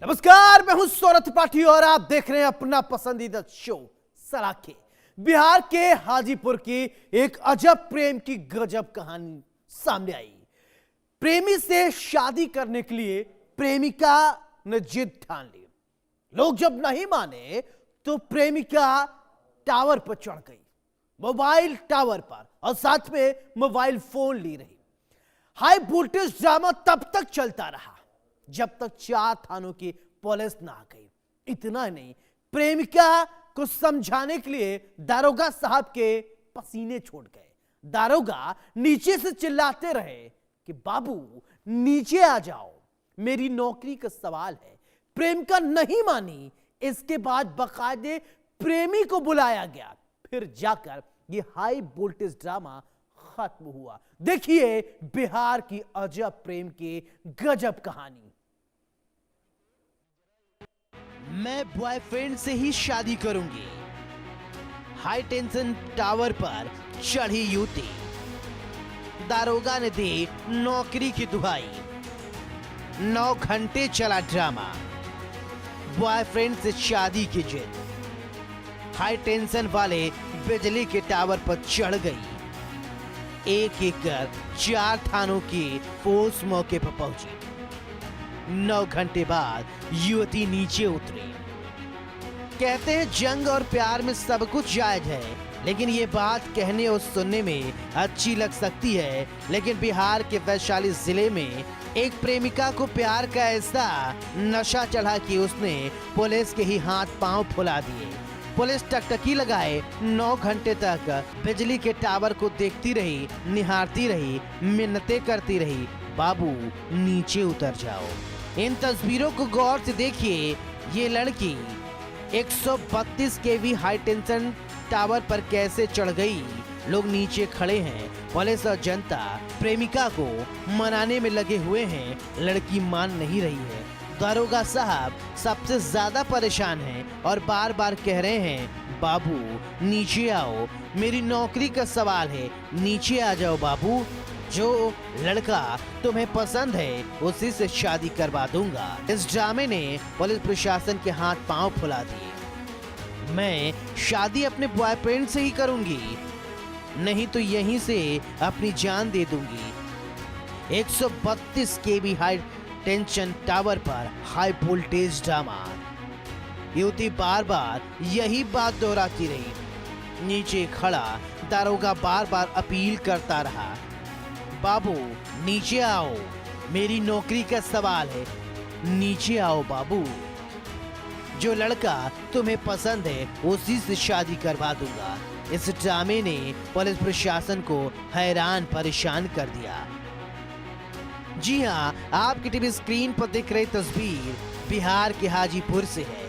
नमस्कार, मैं हूं सौरभ त्रिपाठी और आप देख रहे हैं अपना पसंदीदा शो सराखे। बिहार के हाजीपुर की एक अजब प्रेम की गजब कहानी सामने आई। प्रेमी से शादी करने के लिए प्रेमिका ने जिद ठान ली। लोग जब नहीं माने तो प्रेमिका टावर पर चढ़ गई, मोबाइल टावर पर, और साथ में मोबाइल फोन ली रही। हाई वोल्टेज ड्रामा तब तक चलता रहा जब तक 4 थानों की पुलिस ना आ गई। इतना नहीं, प्रेमिका को समझाने के लिए दारोगा साहब के पसीने छूट गए। दारोगा नीचे से चिल्लाते रहे कि बाबू नीचे आ जाओ, मेरी नौकरी का सवाल है। प्रेमिका नहीं मानी। इसके बाद बकायदे प्रेमी को बुलाया गया, फिर जाकर ये हाई वोल्टेज ड्रामा खत्म हुआ। देखिए बिहार की अजब प्रेम की गजब कहानी। मैं बॉयफ्रेंड से ही शादी करूंगी। हाई टेंशन टावर पर चढ़ी युवती, दारोगा ने दी नौकरी की दुहाई। 9 घंटे चला ड्रामा, बॉयफ्रेंड से शादी की जिद। हाई टेंशन वाले बिजली के टावर पर चढ़ गई। एक एक कर 4 थानों की फोर्स मौके पर पहुंची। 9 घंटे बाद युवती नीचे उतरी। कहते हैं जंग और प्यार में सब कुछ जायज है, लेकिन ये बात कहने और सुनने में अच्छी लग सकती है, लेकिन बिहार के वैशाली जिले में एक प्रेमिका को प्यार का ऐसा नशा चढ़ा कि उसने पुलिस के ही हाथ पांव फुला दिए। पुलिस टकटकी लगाए 9 घंटे तक बिजली के टावर को देखती रही, निहारती रही, मिन्नतें करती रही, बाबू नीचे उतर जाओ। इन तस्वीरों को गौर से देखिए। ये लड़की 132 केवी हाई टेंशन टावर पर कैसे चढ़ गई। लोग नीचे खड़े हैं, पुलिस और जनता प्रेमिका को मनाने में लगे हुए हैं। लड़की मान नहीं रही है। दारोगा साहब सबसे ज्यादा परेशान हैं और बार बार कह रहे हैं बाबू नीचे आओ, मेरी नौकरी का सवाल है, नीचे आ जाओ बाबू। जो लड़का तुम्हें पसंद है उसी से शादी करवा दूंगा। इस ड्रामे ने पुलिस प्रशासन के हाथ पांव फुला दिए। मैं शादी अपने बॉयफ्रेंड से ही करूंगी, नहीं तो यहीं से अपनी जान दे दूंगी। 132 केवी हाई टेंशन टावर पर हाई वोल्टेज ड्रामा। युवती बार बार यही बात दोहराती रही। नीचे खड़ा दारोगा बार बार अपील करता रहा, बाबू नीचे आओ, मेरी नौकरी का सवाल है, नीचे आओ बाबू। जो लड़का तुम्हें पसंद है उसी से शादी करवा दूंगा। इस ड्रामे ने पुलिस प्रशासन को हैरान परेशान कर दिया। जी हाँ, आपकी टीवी स्क्रीन पर दिख रही तस्वीर बिहार के हाजीपुर से है।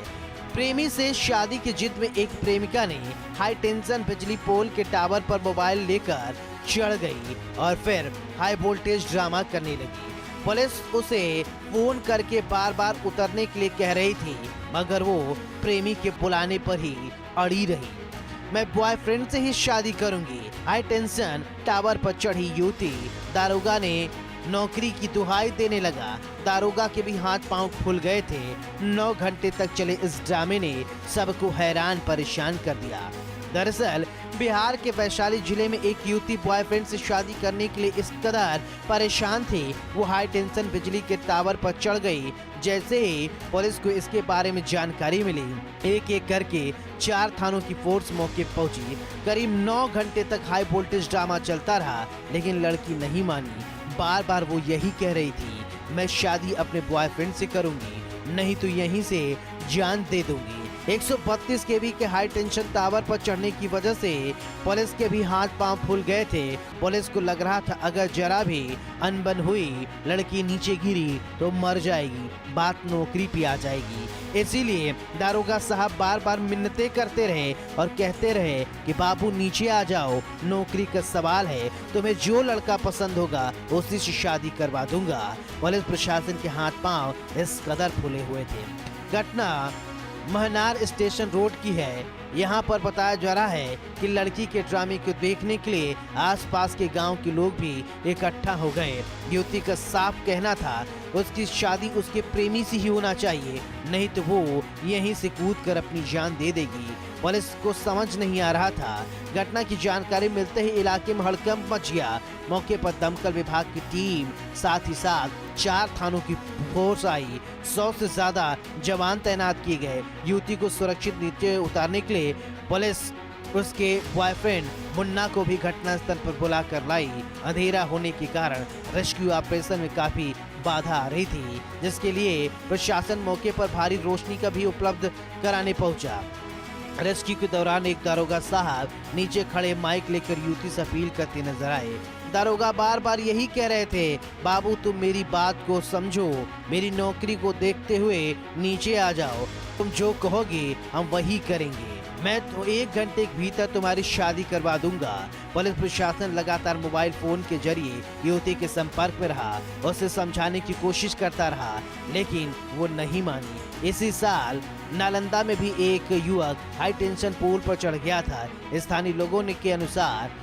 प्रेमी से शादी की जिद में एक प्रेमिका ने हाई टेंशन बिजली पोल के टावर पर मोबाइल लेकर चढ़ गई और फिर हाई वोल्टेज ड्रामा करने लगी। पुलिस उसे फोन करके बार बार उतरने के लिए कह रही थी, मगर वो प्रेमी के बुलाने पर ही अड़ी रही। मैं बॉयफ्रेंड से ही शादी करूंगी। हाई टेंशन टावर पर चढ़ी युवती, दारोगा ने नौकरी की दुहाई देने लगा। दारोगा के भी हाथ पांव फूल गए थे। 9 घंटे तक चले इस ड्रामे ने सबको हैरान परेशान कर दिया। दरअसल बिहार के वैशाली जिले में एक युवती बॉयफ्रेंड से शादी करने के लिए इस कदर परेशान थी, वो हाई टेंशन बिजली के टावर पर चढ़ गई। जैसे ही पुलिस को इसके बारे में जानकारी मिली, एक एक करके 4 थानों की फोर्स मौके पहुंची। करीब 9 घंटे तक हाई वोल्टेज ड्रामा चलता रहा, लेकिन लड़की नहीं मानी। बार बार वो यही कह रही थी, मैं शादी अपने बॉयफ्रेंड से करूंगी, नहीं तो यहीं से जान दे दूंगी। 132 केवी के हाई टेंशन टावर पर चढ़ने की वजह से पुलिस के भी हाथ पांव फूल गए थे। पुलिस को लग रहा था अगर जरा भी अनबन हुई, लड़की नीचे गिरी तो मर जाएगी, बात नौकरी पे आ जाएगी। इसीलिए दारोगा साहब बार बार मिन्नतें करते रहे और कहते रहे कि बाबू नीचे आ जाओ, नौकरी का सवाल है, तुम्हें जो लड़का पसंद होगा उसी से शादी करवा दूंगा। पुलिस प्रशासन के हाथ पांव इस कदर फूले हुए थे। घटना महनार स्टेशन रोड की है। यहाँ पर बताया जा रहा है कि लड़की के ड्रामे को देखने के लिए आसपास के गांव के लोग भी इकट्ठा हो गए। युवती का साफ कहना था उसकी शादी उसके प्रेमी से ही होना चाहिए, नहीं तो वो यहीं से कूद कर अपनी जान दे देगी। पुलिस को समझ नहीं आ रहा था। घटना की जानकारी मिलते ही इलाके में हड़कंप मच गया। मौके पर दमकल विभाग की टीम, साथ ही साथ 4 थानों की फोर्स आई। 100 से ज्यादा जवान तैनात किए गए। युवती को सुरक्षित नीचे उतारने के लिए पुलिस उसके बॉयफ्रेंड मुन्ना को भी घटनास्थल पर बुला कर लाई। अंधेरा होने के कारण रेस्क्यू ऑपरेशन में काफी बाधा आ रही थी, जिसके लिए प्रशासन मौके पर भारी रोशनी का भी उपलब्ध कराने पहुंचा। रेस्क्यू के दौरान एक दारोगा साहब नीचे खड़े माइक लेकर युवती से अपील करते नजर आए। दारोगा बार बार यही कह रहे थे, बाबू तुम मेरी बात को समझो, मेरी नौकरी को देखते हुए नीचे आ जाओ, तुम जो कहोगे हम वही करेंगे, मैं तो 1 घंटे के भीतर तुम्हारी शादी करवा दूंगा। पुलिस प्रशासन लगातार मोबाइल फोन के जरिए युवती के संपर्क में रहा, उसे समझाने की कोशिश करता रहा, लेकिन वो नहीं मानी। इसी साल नालंदा में भी एक युवक हाई टेंशन पोल पर चढ़ गया था। स्थानीय लोगों ने के अनुसार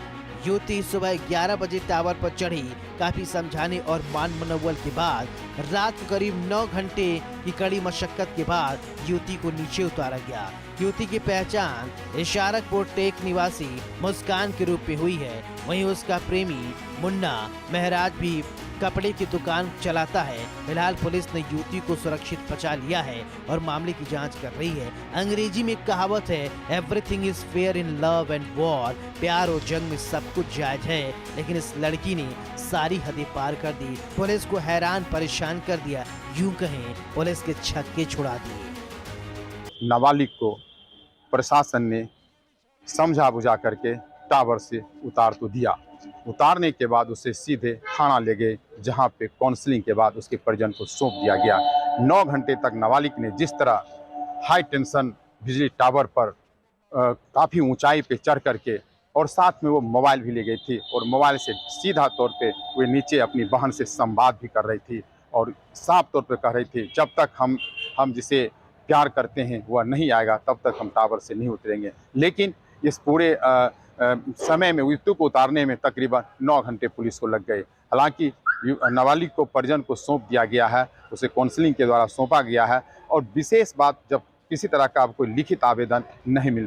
युवती सुबह 11 बजे टावर पर चढ़ी। काफी समझाने और मान मनोबल के बाद रात को करीब 9 घंटे की कड़ी मशक्कत के बाद युवती को नीचे उतारा गया। युवती की पहचान इशारकपुर टेक निवासी मुस्कान के रूप में हुई है। वहीं उसका प्रेमी मुन्ना महराज भी कपड़े की दुकान चलाता है। फिलहाल पुलिस ने युवती को सुरक्षित बचा लिया है और मामले की जांच कर रही है। अंग्रेजी में एक कहावत है, everything is fair in love and war. प्यार और जंग में सब कुछ जायज है, लेकिन इस लड़की ने सारी हदें पार कर दी, पुलिस को हैरान परेशान कर दिया, यूं कहें पुलिस के छक्के छुड़ा दिए। नाबालिग को प्रशासन ने समझा बुझा करके टावर से उतार तो दिया। उतारने के बाद उसे सीधे थाना ले गए, जहां पे काउंसलिंग के बाद उसके परिजन को सौंप दिया गया। 9 घंटे तक नाबालिग ने जिस तरह हाई टेंशन बिजली टावर पर काफ़ी ऊंचाई पे चढ़ करके, और साथ में वो मोबाइल भी ले गई थी, और मोबाइल से सीधा तौर पे वे नीचे अपनी बहन से संवाद भी कर रही थी, और साफ तौर पे कह रही थी, जब तक हम जिसे प्यार करते हैं वह नहीं आएगा तब तक हम टावर से नहीं उतरेंगे। लेकिन इस पूरे समय में युवती को उतारने में तकरीबन 9 घंटे पुलिस को लग गए। हालांकि नाबालिग को परिजन को सौंप दिया गया है, उसे काउंसलिंग के द्वारा सौंपा गया है, और विशेष बात, जब किसी तरह का कोई लिखित आवेदन नहीं मिल पाया।